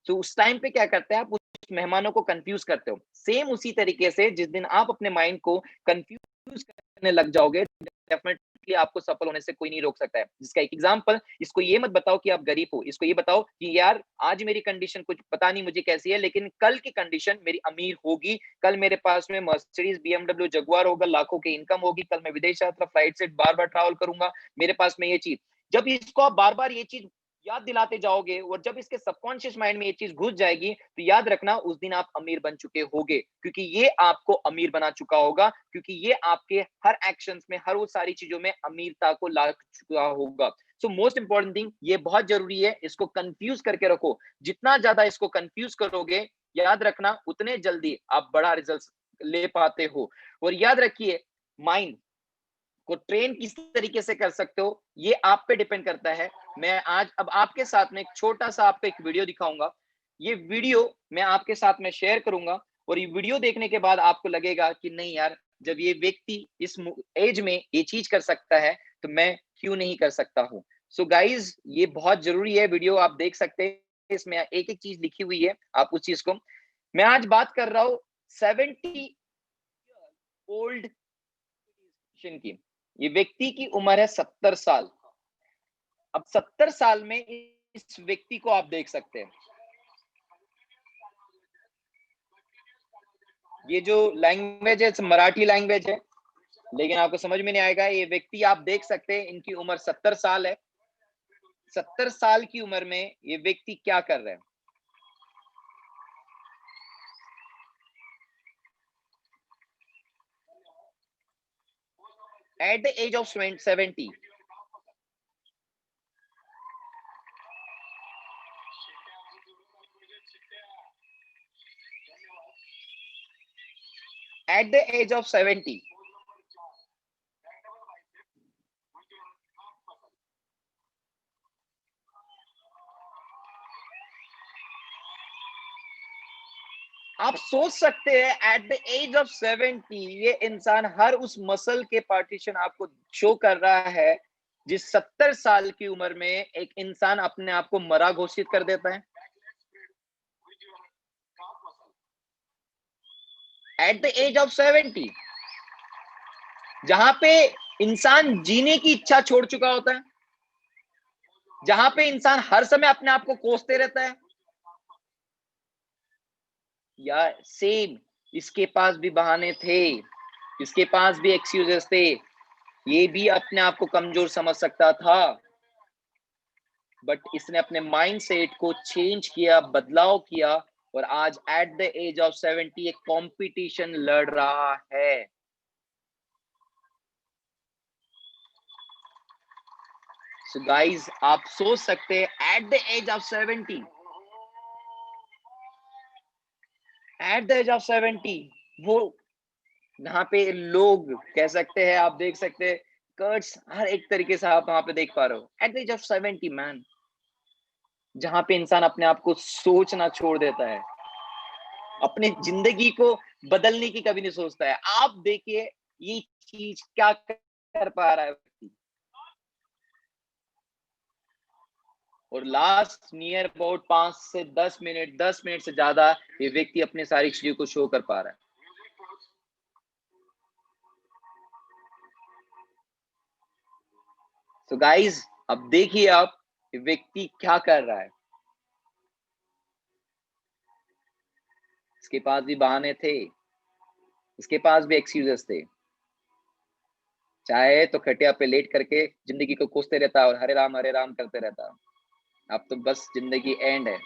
तो उस टाइम पे क्या करते हैं आप, उस मेहमानों को कंफ्यूज करते हो। सेम उसी तरीके से जिस दिन आप अपने माइंड को कंफ्यूज करने लग जाओगे, डेफिनेटली आपको सफल होने से कोई नहीं रोक सकता है। जिसका एक एग्जांपल, इसको ये मत बताओ कि आप गरीब हो, इसको ये बताओ कि यार आज मेरी कंडीशन कुछ पता नहीं मुझे कैसी है, लेकिन कल की कंडीशन मेरी अमीर होगी। कल मेरे पास में मर्सिडीज, बीएमडब्ल्यू, जगुआर होगा, लाखों की इनकम होगी। कल मैं विदेश यात्रा फ्लाइट से बार बार ट्रैवल करूंगा, मेरे पास में ये चीज। जब इसको आप बार बार ये चीज याद दिलाते जाओगे और जब इसके सबकॉन्शियस माइंड में ये चीज घुस जाएगी तो याद रखना उस दिन आप अमीर बन चुके होगे, क्योंकि ये आपको अमीर बना चुका होगा, क्योंकि ये आपके हर एक्शंस में, हर वो सारी चीजों में अमीरता को ला चुका होगा। सो मोस्ट इंपॉर्टेंट थिंग, ये बहुत जरूरी है, इसको कंफ्यूज करके रखो। जितना ज्यादा इसको कंफ्यूज करोगे, याद रखना उतने जल्दी आप बड़ा रिजल्ट ले पाते हो। और याद रखिए, माइंड को ट्रेन किस तरीके से कर सकते हो, ये आप पे डिपेंड करता है। मैं आज अब आपके साथ में एक छोटा-सा आपको एक वीडियो दिखाऊँगा। ये वीडियो मैं आपके साथ में शेयर करूँगा और ये वीडियो देखने के बाद आपको लगेगा कि नहीं यार, जब ये व्यक्ति इस एज में ये चीज़ कर सकता है, तो मैं क्यों नहीं कर सकता हूँ। सो गाइज़, ये बहुत ज़रूरी है, वीडियो आप देख सकते हैं। इसमें एक-एक चीज़ लिखी हुई है, आप उस चीज़ को, मैं आज बात कर रहा हूँ 70 ओल्ड की। ये व्यक्ति की उम्र है 70 साल। अब 70 साल में इस व्यक्ति को आप देख सकते हैं। ये जो लैंग्वेज है, मराठी लैंग्वेज है, लेकिन आपको समझ में नहीं आएगा। ये व्यक्ति आप देख सकते हैं, इनकी उम्र 70 साल है। 70 साल की उम्र में ये व्यक्ति क्या कर रहे हैं? At the age of 70, at the age of 70, आप सोच सकते हैं एट द एज ऑफ 70 ये इंसान हर उस मसल के पार्टीशन आपको शो कर रहा है, जिस 70 साल की उम्र में एक इंसान अपने आप को मरा घोषित कर देता है। एट द एज ऑफ 70, जहां पे इंसान जीने की इच्छा छोड़ चुका होता है, जहां पे इंसान हर समय अपने आप को कोसते रहता है, या सेम इसके पास भी बहाने थे, इसके पास भी एक्सक्यूजेस थे, ये भी अपने आप को कमजोर समझ सकता था, बट इसने अपने माइंडसेट को चेंज किया, बदलाव किया, और आज एट द एज ऑफ 70 एक कंपटीशन लड़ रहा है। सो गाइस, आप सोच सकते हैं at the age of 70, at the age of 70 वो, यहाँ पे लोग कह सकते हैं, आप देख सकते हैं, कर्ट्स हर एक तरीके से आप वहां पे देख पा रहे हो। At the age of 70 man, जहां पे इंसान अपने आप को सोचना छोड़ देता है, अपने जिंदगी को बदलने की कभी नहीं सोचता है। आप देखिए ये चीज क्या कर पा रहा है व्यक्ति, और लास्ट नियर अबाउट 5 से 10 मिनट, 10 मिनट से ज्यादा ये व्यक्ति अपने सारी चीजों को शो कर पा रहा है। तो गाइज, अब देखिए आप ये व्यक्ति क्या कर रहा है। इसके पास भी बहाने थे, इसके पास भी एक्सक्यूजेस थे, चाहे तो खटिया पे लेट करके जिंदगी को कोसते रहता और हरे राम करते रहता। अब तो बस जिंदगी एंड है।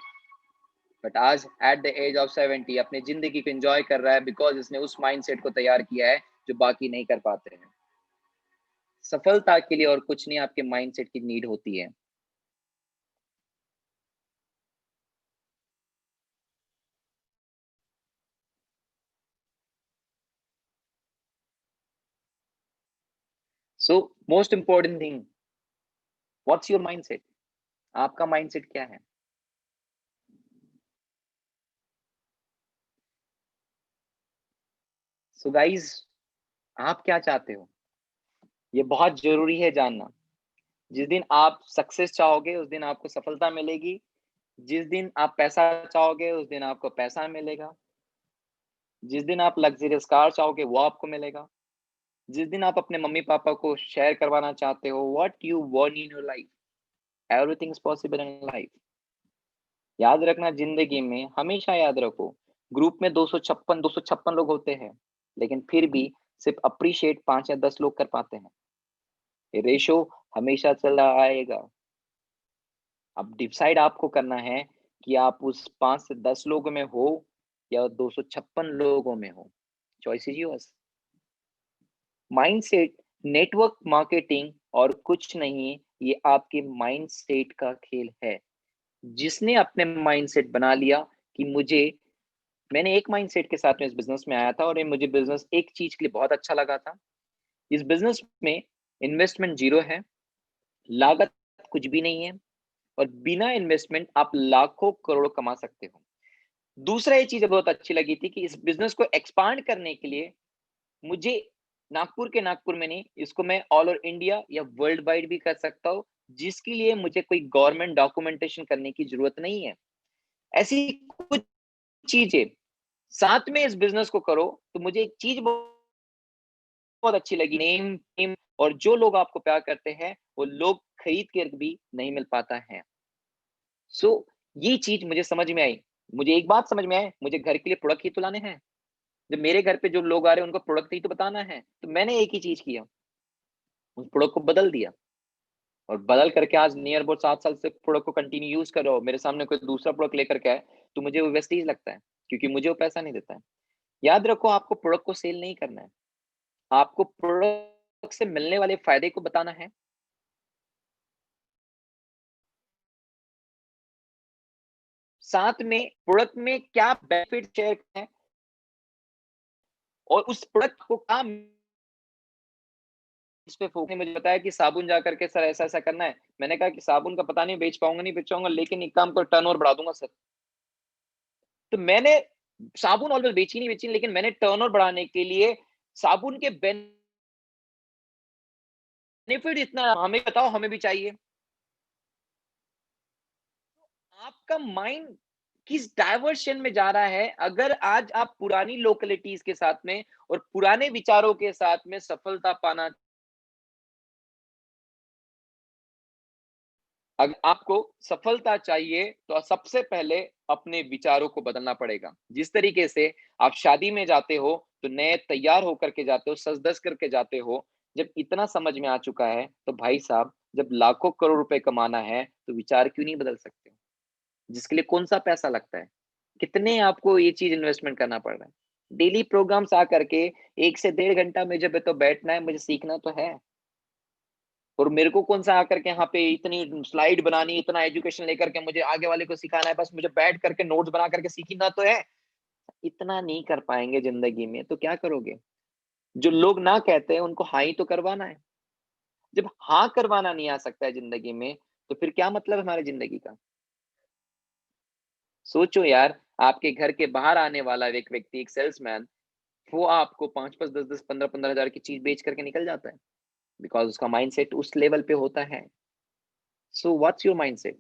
बट आज एट द एज ऑफ 70 अपनी जिंदगी को एंजॉय कर रहा है, बिकॉज इसने उस माइंडसेट को तैयार किया है जो बाकी नहीं कर पाते हैं। सफलता के लिए और कुछ नहीं, आपके माइंडसेट की नीड होती है। So most important thing, what's your mindset? आपका माइंडसेट क्या है? सो गाइज, आप क्या चाहते हो, ये बहुत जरूरी है जानना। जिस दिन आप सक्सेस चाहोगे उस दिन आपको सफलता मिलेगी, जिस दिन आप पैसा चाहोगे उस दिन आपको पैसा मिलेगा, जिस दिन आप लग्जरियस कार चाहोगे वो आपको मिलेगा, जिस दिन आप अपने मम्मी पापा को शेयर करवाना चाहते हो what you want in your life, everything is possible in life. याद रखना, जिंदगी में हमेशा याद रखो, ग्रुप में 256 लोग होते हैं, लेकिन फिर भी सिर्फ अप्रिशिएट 5 या 10 लोग कर पाते हैं। ये रेशो हमेशा चला आएगा। अब डिसाइड आपको करना है कि आप उस 5 से 10 लोगों में हो या 256 लोगों में हो। Choice is yours. Mindset, network marketing और कुछ नहीं, ये आपके माइंडसेट का खेल है। जिसने अपने माइंडसेट बना लिया कि मैंने एक माइंडसेट के साथ में इस बिज़नेस में आया था और ये मुझे बिज़नेस एक चीज़ के लिए बहुत अच्छा लगा था। इस बिज़नेस में इन्वेस्टमेंट ज़ीरो है, लागत कुछ भी नहीं है और बिना इन्वेस्टमेंट आप लाखों करोड़ कमा सकते हो। दूसरा ये चीज़ बहुत अच्छी लगी थी कि इस बिज़नेस को एक्सपांड करने के लिए मुझे नागपुर में नहीं, इसको मैं ऑल ओवर इंडिया या वर्ल्ड वाइड भी कर सकता हूँ, जिसके लिए मुझे कोई गवर्नमेंट डॉक्यूमेंटेशन करने की ज़रूरत नहीं है। ऐसी कुछ चीज़ें साथ में इस बिज़नेस को करो, तो मुझे एक चीज़ बहुत अच्छी लगी, नेम टेम और जो लोग आपको प्यार करते हैं, वो लोग खरीद कर भी नहीं मिल पाता है। सो ये चीज़ मुझे समझ में आई। मुझे एक बात समझ में आई, मुझे घर के लिए प्रोडक्ट ही तो लाने हैं। जब मेरे घर पे जो लोग आ रहे हैं, उनको प्रोडक्ट ही तो बताना है। तो मैंने एक ही चीज़ किया, उस प्रोडक्ट को बदल दिया और बदल करके आज नियर अबाउट 7 साल से प्रोडक्ट को कंटिन्यू यूज़ कर रहा हूँ। मेरे सामने कोई दूसरा प्रोडक्ट लेकर के आए, तो मुझे वो वेस्टेज लगता है, क्योंकि मुझे वो पैसा नहीं देता है। याद रखो, आपको प्रोडक्ट को सेल नहीं करना है, आपको प्रोडक्ट से मिलने वाले फ़ायदे को बताना है। साथ में प्रोडक्ट में क्या बेनिफिट शेयर हैं और उस प्रोडक्ट को क्या इस पे फोकस। मुझे बताया कि साबुन जा करके सर ऐसा-ऐसा करना है। मैंने कहा कि साबुन का पता नहीं बेच पाऊँगा, नहीं बेच पाऊँगा, लेकिन एक काम करो टर्नओवर बढ़ा दूँगा सर। तो मैंने साबुन ऑलवेज़ बेची नहीं, लेकिन मैंने टर्नओवर बढ़ाने के लिए साबुन के बेनिफिट इतना हमें बताओ, हमें भी चाहिए। आपका माइंड किस डायवर्शन में जा रहा है, अगर आज आप पुरानी लोकेलिटीज़ के साथ में और पुराने विचारों के साथ में सफलता पाना, अगर आपको सफलता चाहिए तो सबसे पहले अपने विचारों को बदलना पड़ेगा। जिस तरीके से आप शादी में जाते हो तो नए तैयार होकर के जाते हो, सज-धज करके जाते हो। जब इतना समझ में आ चुका है तो भाई साहब, जब लाखों करोड़ रुपए कमाना है तो विचार क्यों नहीं बदल सकते? जिसके लिए कौन-सा पैसा लगता है? कितने आपको ये चीज़ इन्वेस्टमेंट करना पड़ रहा है? डेली प्रोग्राम्स आकर के 1 से डेढ़ घंटा मुझे तो बैठना है, मुझे सीखना तो है। और मेरे को कौन-सा आकर के यहाँ पे इतनी स्लाइड बनानी, इतना एजुकेशन लेकर के मुझे आगे वाले को सिखाना है, बस मुझे बैठ करके नोट्स बना करके सीखना तो है। इतना नहीं कर पाएँगे ज़िंदगी में तो क्या करोगे? जो लोग ना कहते हैं उनको हाँ ही तो करवाना है। जब हाँ करवाना नहीं आ सकता है ज़िंदगी में, तो फिर क्या मतलब है हमारी ज़िंदगी का? सोचो यार, आपके घर के बाहर आने वाला एक व्यक्ति, एक सेल्समैन, वो आपको 5-5, 10-10, 15-15 हज़ार की चीज़ बेच करके निकल जाता है, बिकॉज़ उसका माइंडसेट उस लेवल पे होता है। So what's your mindset?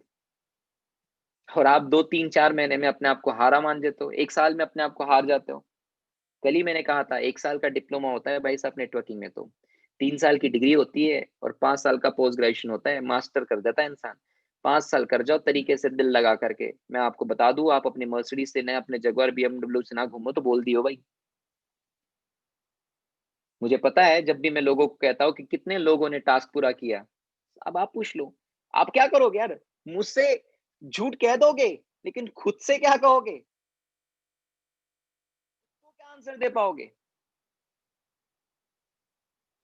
और आप 2, 3, 4 महीने में अपने आप को हारा मान जाते हो, 1 साल में अपने आप को हार जाते हो। कल ही मैंने कहा था 1 साल का डिप्लोमा होता है भाई साहब नेटवर्किंग में तो, 3 साल की डिग्री होती है और 5 साल का पोस्ट ग्रेजुएशन होता है, मास्टर कर देता है इंसान। 5 साल कर जाओ तरीके से दिल लगा करके। मैं आपको बता दूँ, आप अपनी मर्सिडीज़ से ना, अपने जगुआर बीएमडब्ल्यू से ना घूमो तो बोल दियो भाई। मुझे पता है जब भी मैं लोगों को कहता हूँ कि कितने लोगों ने टास्क पूरा किया, अब आप पूछ लो, आप क्या करोगे यार? मुझसे झूठ कह दोगे, लेकिन खुद से क्या कहोगे? तो क्या आंसर दे पाओगे?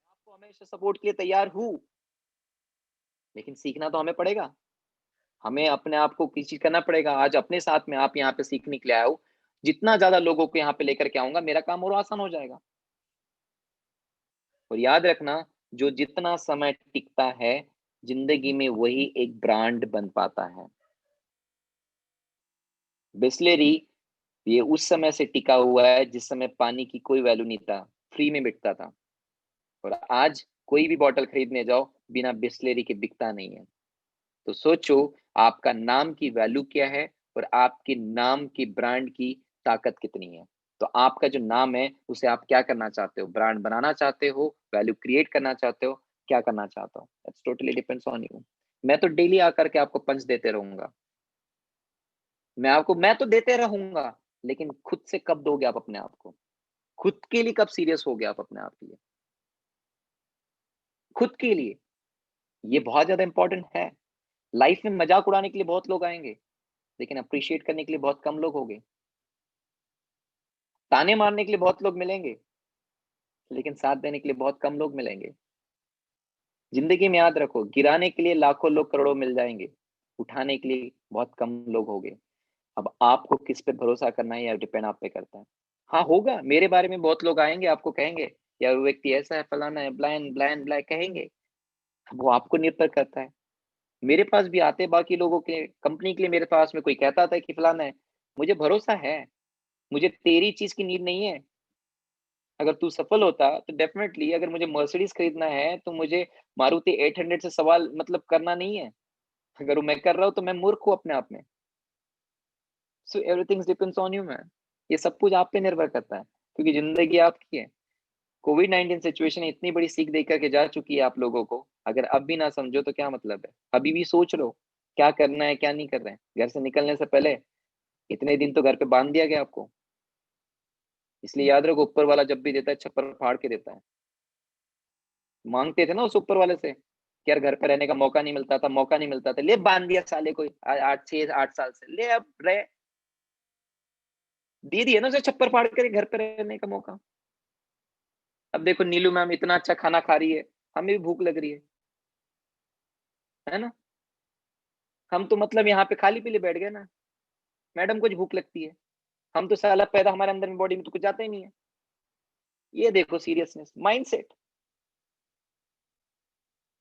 आपको हमेशा सपोर्ट के लिए तैयार हूँ, लेकिन सीखना तो हमें पड़ेगा। हमें अपने आप को किसी चीज़ करना पड़ेगा। आज अपने साथ में आप यहाँ पे सीखने के लिए आए हो, जितना ज़्यादा लोगों को यहाँ पे लेकर के आऊँगा, मेरा काम और आसान हो जाएगा। और याद रखना, जो जितना समय टिकता है, ज़िंदगी में वही एक ब्रांड बन पाता है। बिसलेरी ये उस समय से टिका हुआ है, जिस समय पानी की कोई वैल्यू नहीं था, फ्री में बिकता था। और आज कोई भी बॉटल खरीदने जाओ, बिना बिसलेरी के बिकता नहीं है। तो सोचो, आपका नाम की वैल्यू क्या है और आपके नाम की ब्रांड की ताकत कितनी है। तो आपका जो नाम है, उसे आप क्या करना चाहते हो? ब्रांड बनाना चाहते हो, वैल्यू क्रिएट करना चाहते हो, क्या करना चाहते हो? That's totally depends on you. मैं तो डेली आकर के आपको पंच देते रहूँगा। मैं तो देते रहूँगा, लेकिन खुद से कब दोगे आप अपने आप को? खुद के लिए कब सीरियस होगे आप अपने आप के लिए? खुद के लिए, ये बहुत ज़्यादा इम्पोर्टेंट है। लाइफ में मजाक उड़ाने के लिए बहुत लोग आएंगे, लेकिन अप्रिशिएट करने के लिए बहुत कम लोग होंगे। ताने मारने के लिए बहुत लोग मिलेंगे, लेकिन साथ देने के लिए बहुत कम लोग मिलेंगे। जिंदगी में याद रखो, गिराने के लिए लाखों लोग करोड़ों मिल जाएंगे, उठाने के लिए बहुत कम लोग होंगे। अब आपको किस पे भरोसा करना है, या डिपेंड आप पे करता है। हाँ, होगा, मेरे बारे में बहुत लोग आएंगे, आपको कहेंगे यार वो व्यक्ति ऐसा है, फलाना है, ब्लाइन ब्लाइन ब्लैक कहेंगे। अब वो आपको निर्भर करता है। मेरे पास भी आते, बाकी लोगों के कंपनी के लिए मेरे पास में कोई कहता था कि फलाना है, मुझे भरोसा है, मुझे तेरी चीज की नीड नहीं है। अगर तू सफल होता तो डेफिनेटली, अगर मुझे मर्सिडीज खरीदना है तो मुझे मारुति 800 से सवाल मतलब करना नहीं है। अगर वो मैं कर रहा हूँ तो मैं मूर्ख हूँ अपने आप में। So everything depends on you man. ये सब कुछ आप पे निर्भर करता है, क्योंकि जिंदगी आपकी है। कोविड 19 सिचुएशन इतनी बड़ी सीख दे करके जा चुकी है आप लोगों को। अगर अब भी ना समझो तो क्या मतलब है। अभी भी सोच लो क्या करना है, क्या नहीं कर रहे हैं। घर से निकलने से पहले इतने दिन तो घर पे बांध दिया गया आपको। इसलिए याद रखो, ऊपर वाला जब भी देता है छप्पर फाड़ के देता है। मांगते थे ना उस ऊपर वाले से कि यार घर पे रहने का मौका नहीं मिलता था, मौका नहीं मिलता था, ले बांध दिया साले को 8 6 8 साल से, ले अब रहे। दे दिया ना उसे छप्पर फाड़ कर घर पे रहने का मौका। अब देखो नीलू मैम इतना अच्छा खाना खा रही है, हमें भी भूख लग रही है ना। हम तो मतलब यहाँ पे खाली पीले बैठ गए ना, मैडम को भूख लगती है। हम तो साला पैदा हमारे अंदर में बॉडी में तो कुछ जाता ही नहीं है। ये देखो सीरियसनेस माइंडसेट।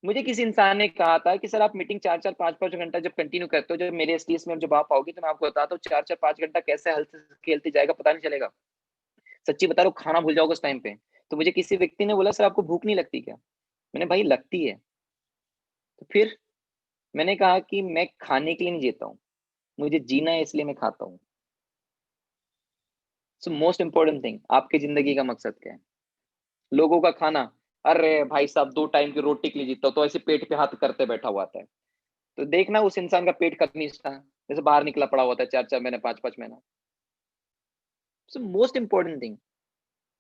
मुझे किसी इंसान ने कहा था कि सर आप मीटिंग 4 4 5 5 घंटा जब कंटिन्यू करते हो, जब मेरे एसटीएस में जब आप आओगे तो मैं आपको बताता हूँ 4 4 5 घंटा कैसे हलते खेलते जाएगा पता नहीं चलेगा। सच्ची बता रहा हूँ, खाना भूल जाओगे उस टाइम पे। तो मुझे किसी व्यक्ति ने बोला सर आपको भूख नहीं लगती क्या? मैंने भाई लगती है। तो फिर मैंने कहा कि मैं खाने के लिए नहीं जीता हूँ, मुझे जीना है इसलिए मैं खाता हूँ। सो मोस्ट इंपॉर्टेंट थिंग, आपकी जिंदगी का मकसद क्या है? लोगों का खाना, अरे भाई साहब 2 टाइम की रोटी के लिए जीता हूँ, तो ऐसे पेट पे हाथ करते बैठा हुआ था। तो देखना उस इंसान का पेट कब नहीं था, जैसे बाहर निकला पड़ा हुआ था 4 4 महीने 5 5 महीना। सो मोस्ट इंपॉर्टेंट थिंग,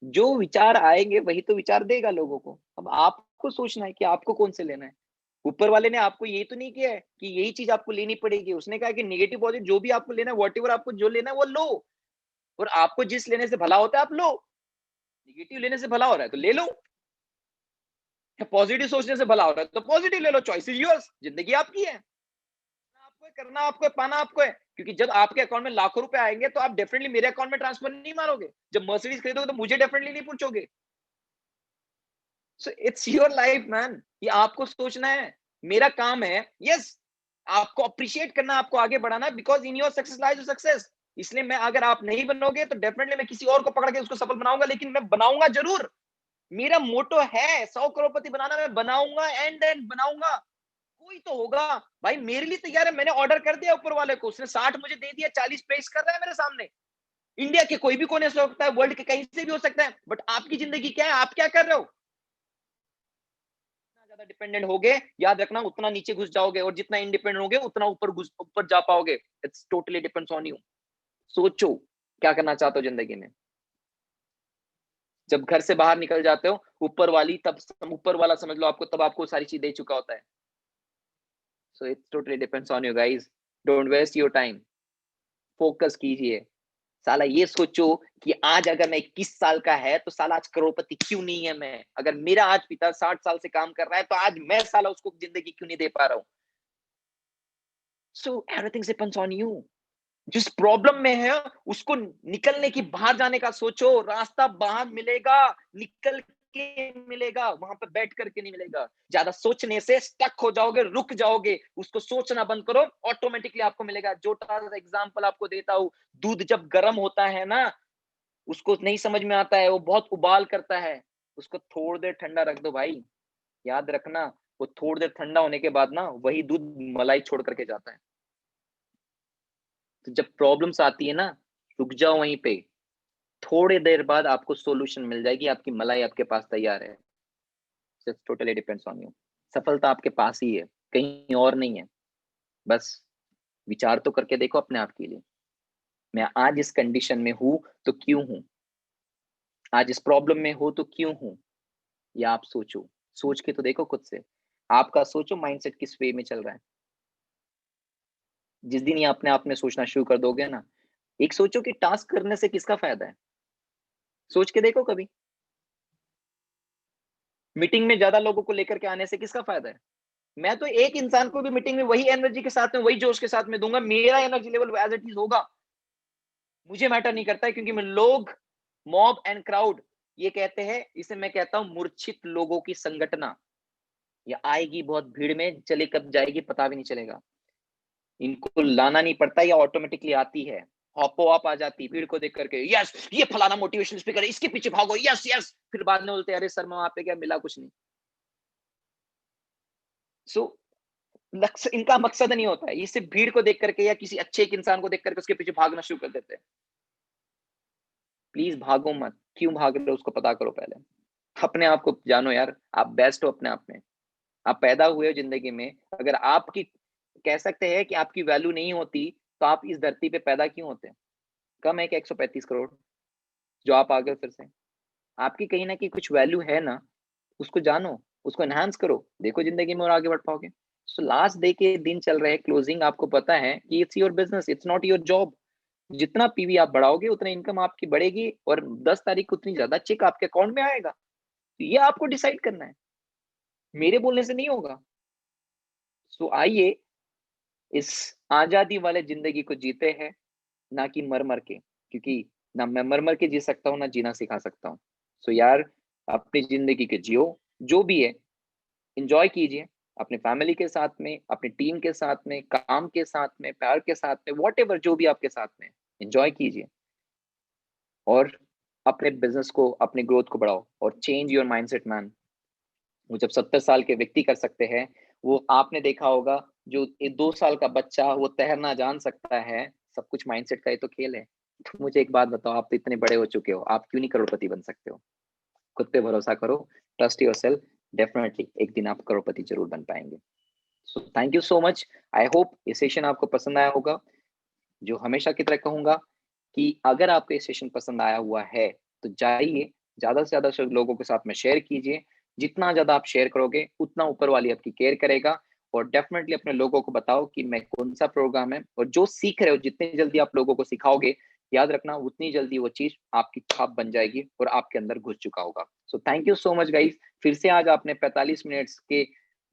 जो विचार आएंगे वही तो विचार देगा लोगों को। अब आपको सोचना है कि आपको कौन से लेना है। ऊपर वाले ने आपको यही तो नहीं किया है कि यही चीज आपको लेनी पड़ेगी। उसने कहा कि नेगेटिव पॉजिटिव जो भी आपको लेना है, वॉट एवर आपको जो लेना है वो लो। और आपको जिस लेने से भला होता है आप लो। नेगेटिव लेने से भला हो रहा है तो ले लो, या पॉजिटिव सोचने से भला हो रहा है तो पॉजिटिव ले लो। चॉइस इज योर्स, जिंदगी आपकी है। आपको है, करना आपको है, पाना आपको है। क्योंकि जब आपके अकाउंट में लाखों रुपए आएंगे तो आप डेफिनेटली मेरे अकाउंट में ट्रांसफर नहीं मारोगे। जब मर्सिडीज खरीदोगे तो मुझे डेफिनेटली नहीं पूछोगे। So it's your life man, ये आपको सोचना है। मेरा काम है यस, आपको अप्रिशिएट करना, आपको आगे बढ़ाना, because in your success lies your success. इसलिए मैं, अगर आप नहीं बनोगे तो डेफिनेटली मैं किसी और को पकड़ के उसको सफल बनाऊंगा, लेकिन मैं बनाऊंगा जरूर। मेरा मोटो है 100 करोड़पति बनाना, मैं बनाऊंगा, एंड एंड बनाऊंगा। कोई तो होगा भाई मेरे लिए तैयार है। मैंने ऑर्डर कर दिया ऊपर वाले को, उसने 60 मुझे दे दिया, 40 पेश कर रहा है मेरे सामने। इंडिया के कोई भी कोने से हो सकता है, वर्ल्ड के कहीं से भी हो सकता है, बट आपकी जिंदगी क्या है, आप क्या कर रहे हो? जितना ज्यादा डिपेंडेंट होगे, याद रखना उतना नीचे घुस जाओगे, और जितना इंडिपेंडेंट होगे उतना ऊपर जा पाओगे। It's totally depends on you. सोचो क्या करना चाहते हो जिंदगी में। जब घर से बाहर निकल जाते हो, ऊपर वाली तब, ऊपर वाला समझ लो आपको, तब आपको सारी चीज दे चुका होता है। So it's totally depends on you guys. Don't waste your time, focus कीजिए। साला ये सोचो कि आज अगर मैं 21 साल का है तो साला आज करोड़पति क्यों नहीं है मैं। अगर मेरा आज पिता 60 साल से काम कर रहा है तो आज मैं साला उसको जिंदगी क्यों नहीं दे पा रहा हूँ। So everything depends on you. जिस प्रॉब्लम में है उसको निकलने की, बाहर जाने का सोचो। रास्ता बाहर मिलेगा, निकल के मिलेगा, वहां पे बैठ करके नहीं मिलेगा। ज्यादा सोचने से स्टक हो जाओगे, रुक जाओगे। उसको सोचना बंद करो, ऑटोमेटिकली आपको मिलेगा। जो एग्जांपल आपको देता हूँ, दूध जब गर्म होता है ना, उसको नहीं समझ में आता है, वो बहुत उबाल करता है। उसको थोड़ी देर ठंडा रख दो भाई, याद रखना, वो थोड़ी देर ठंडा होने के बाद ना वही दूध मलाई छोड़ करके जाता है। तो जब प्रॉब्लम्स आती है ना, रुक जाओ वहीं पे। थोड़ी देर बाद आपको सॉल्यूशन मिल जाएगी, आपकी मलाई आपके पास तैयार है। It's totally depends on you. सफलता आपके पास ही है, कहीं और नहीं है। बस विचार तो करके देखो अपने आप के लिए। मैं आज इस कंडीशन में हूं तो क्यों हूं, आज इस प्रॉब्लम में हो तो क्यों हूं। या आप सोचो, सोच के तो देखो खुद से। आपका सोचो माइंडसेट किस वे में चल रहा है। जिस दिन ये अपने आप में सोचना शुरू कर दोगे ना, एक सोचो कि टास्क करने से किसका फायदा है? सोच के देखो कभी। मीटिंग में ज़्यादा लोगों को लेकर के आने से किसका फायदा है? मैं तो एक इंसान को भी मीटिंग में वही एनर्जी के साथ में, वही जोश के साथ में दूँगा, मेरा energy level as it is होगा। मुझे मैटर नहीं करता है, क्योंकि मैं लोग, मॉब एंड क्राउड ये कहते हैं, इसे मैं कहता हूँ मूर्छित लोगों की संगठना। ये आएगी बहुत भीड़ में, चले कब जाएगी पता भी नहीं चलेगा। इनको लाना नहीं पड़ता, ये ऑटोमेटिकली आती है। हॉपो ऑप आ जाती है भीड़ को देख करके, यस ये फलाना मोटिवेशनल स्पीकर है, इसके पीछे भागो, यस यस। फिर बाद में बोलते हैं, अरे सर मैं वहाँ पे गया, मिला कुछ नहीं। सो इनका मकसद नहीं होता है, ये सिर्फ भीड़ को देख करके या किसी अच्छे एक इंसान को देख करके उसके पीछे भागना शुरू कर देते हैं। प्लीज भागो मत, क्यों भाग रहे हो उसको पता करो पहले। अपने आप को जानो यार, आप बेस्ट हो अपने आप में। आप पैदा हुए हो जिंदगी में, अगर आपकी कह सकते हैं कि आपकी वैल्यू नहीं होती, तो आप इस धरती पे पैदा क्यों होते? कम है कि 135 करोड़ जो आप आ गए फिर से। आपकी कहीं ना कहीं कुछ वैल्यू है ना, उसको जानो, उसको एनहांस करो, देखो जिंदगी में और आगे बढ़ पाओगे। सो लास्ट डे के दिन चल रहे हैं, क्लोजिंग, आपको पता है कि it's your business, it's not your job. जितना पीवी आप बढ़ाओगे उतना इनकम आपकी बढ़ेगी, और 10 तारीख को उतनी ज्यादा चेक आपके अकाउंट में आएगा। तो ये आपको डिसाइड करना है, मेरे बोलने से नहीं होगा। सो आइए इस आजादी वाले जिंदगी को जीते हैं, ना कि मर मर के, क्योंकि ना मैं मर मर के जी सकता हूँ, ना जीना सिखा सकता हूँ। सो यार, अपनी जिंदगी के जियो, जो भी है एंजॉय कीजिए, अपने फैमिली के साथ में, अपनी टीम के साथ में, काम के साथ में, प्यार के साथ में, वॉट एवर जो भी आपके साथ में, एंजॉय कीजिए। और अपने बिजनेस को, अपने ग्रोथ को बढ़ाओ, और चेंज योर माइंडसेट मैन। वो जब 70 साल के व्यक्ति कर सकते हैं, वो आपने देखा होगा, जो 2 साल का बच्चा वो तैरना जान सकता है। सब कुछ माइंडसेट का ही तो खेल है। तो मुझे एक बात बताओ, आप तो इतने बड़े हो चुके हो, आप क्यों नहीं करोड़पति बन सकते हो? खुद पे भरोसा करो, ट्रस्ट योर सेल्फ, डेफिनेटली एक दिन आप करोड़पति जरूर बन पाएंगे। So thank you so much. I hope ये सेशन आपको पसंद आया होगा। जो हमेशा की तरह कहूंगा कि अगर आपको ये सेशन पसंद आया हुआ है, तो जाइए, ज्यादा से ज्यादा लोगों के साथ में शेयर कीजिए। जितना ज्यादा आप शेयर करोगे, उतना ऊपर वाली आपकी केयर करेगा। और डेफिनेटली अपने लोगों को बताओ कि मैं कौन सा प्रोग्राम है, और जो सीख रहे हो, जितनी जल्दी आप लोगों को सिखाओगे, याद रखना उतनी जल्दी वो चीज आपकी छाप बन जाएगी और आपके अंदर घुस चुका होगा। So thank you so much guys. फिर से आज आपने 45 मिनट्स के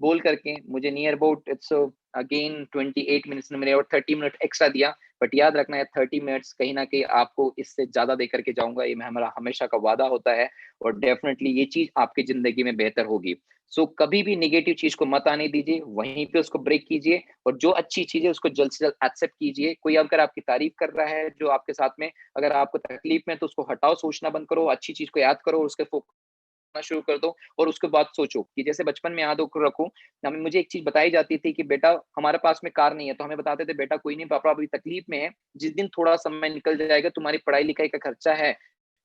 बोल करके मुझे near about it's again 28 minutes ने मेरे और 30 मिनट एक्स्ट्रा दिया। बट याद रखना है, 30 मिनट्स कहीं ना कहीं आपको इससे ज्यादा दे करके जाऊंगा, ये हमारा हमेशा का वादा होता है। और डेफिनेटली ये चीज आपकी जिंदगी में बेहतर होगी। सो कभी भी निगेटिव चीज को मत आने दीजिए, वहीं पे उसको ब्रेक कीजिए। और जो अच्छी चीज है उसको जल्द से जल्द एक्सेप्ट कीजिए। कोई अगर आपकी तारीफ कर रहा है जो आपके साथ में, अगर आपको तकलीफ में, तो उसको हटाओ, सोचना बंद करो, अच्छी चीज को याद करो और उसके करना शुरू कर दो। और उसके बाद सोचो कि जैसे बचपन में याद रखो, हमें मुझे एक चीज बताई जाती थी कि बेटा हमारे पास में कार नहीं है, तो हमें बताते थे बेटा कोई नहीं, पापा अभी तकलीफ में है, जिस दिन थोड़ा समय निकल जाएगा, तुम्हारी पढ़ाई लिखाई का खर्चा है,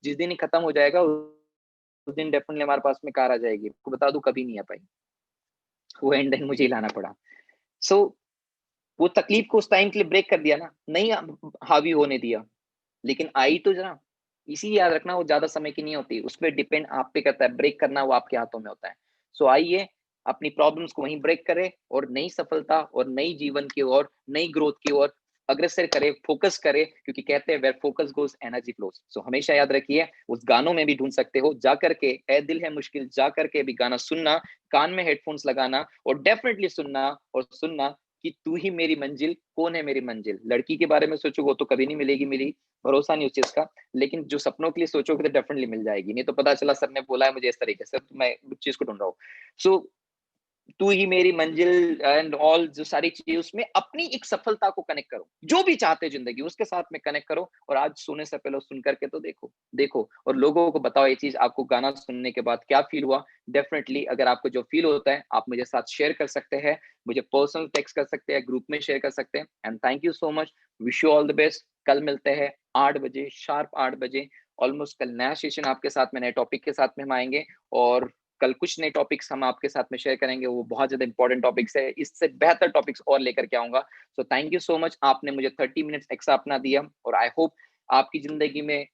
जिस दिन ही खत्म हो जाएगा, उस दिन डेफिनेटली हमारे पास में कार आ जाएगी। आपको बता दूं, कभी नहीं आ पाई। वो एंड मुझे ही लाना पड़ा। सो वो तकलीफ को उस टाइम के लिए ब्रेक कर दिया ना, नहीं हावी होने दिया, लेकिन आई तो जरा। इसी याद रखना, वो ज्यादा समय की नहीं होती, उस पर डिपेंड आप पे करता है, ब्रेक करना वो आपके हाथों में होता है। सो आइए, अपनी प्रॉब्लम्स को वहीं ब्रेक करें, और नई सफलता और नई जीवन की ओर, नई ग्रोथ की ओर अग्रसर करे, फोकस करे, क्योंकि कहते हैं where focus goes energy flows. So हमेशा याद रखिए, उस गानों में भी ढूंढ सकते हो, जा करके ए दिल है मुश्किल, जा करके भी गाना सुनना, कान में हेडफोन्स लगाना, और डेफिनेटली सुनना, और सुनना कि तू ही मेरी मंजिल, कौन है मेरी मंजिल। लड़की के बारे में सोचोगे तो कभी नहीं मिलेगी, मिली, भरोसा नहीं उस चीज का। लेकिन जो सपनों के लिए सोचोगे तो डेफिनेटली मिल जाएगी, नहीं तो पता चला सर ने बोला है मुझे इस तरीके से, तो मैं उस चीज को ढूंढ रहा हूँ। सो तू ही मेरी मंजिल एंड ऑल, जो सारी चीजें, उसमें अपनी एक सफलता को कनेक्ट करो, जो भी चाहते जिंदगी उसके साथ में कनेक्ट करो। और आज सोने से पहले सुन करके तो देखो, देखो, और लोगों को बताओ ये चीज आपको गाना सुनने के बाद क्या फील हुआ। डेफिनेटली अगर आपको जो फील होता है, आप मुझे साथ शेयर कर सकते हैं, मुझे पर्सनल टेक्स्ट कर सकते हैं, ग्रुप में शेयर कर सकते हैं। And thank you so much, wish you all the best. कल मिलते हैं 8 बजे, शार्प 8 बजे। ऑलमोस्ट कल नया सेशन आपके साथ में, नए टॉपिक के साथ में हम आएंगे। और कल कुछ नए टॉपिक्स हम आपके साथ में शेयर करेंगे, वो बहुत ज्यादा इंपॉर्टेंट टॉपिक्स है, इससे बेहतर टॉपिक्स और लेकर के आऊंगा। So thank you so much, आपने मुझे 30 मिनट्स एक्स्ट्रा अपना दिया, और आई होप आपकी जिंदगी में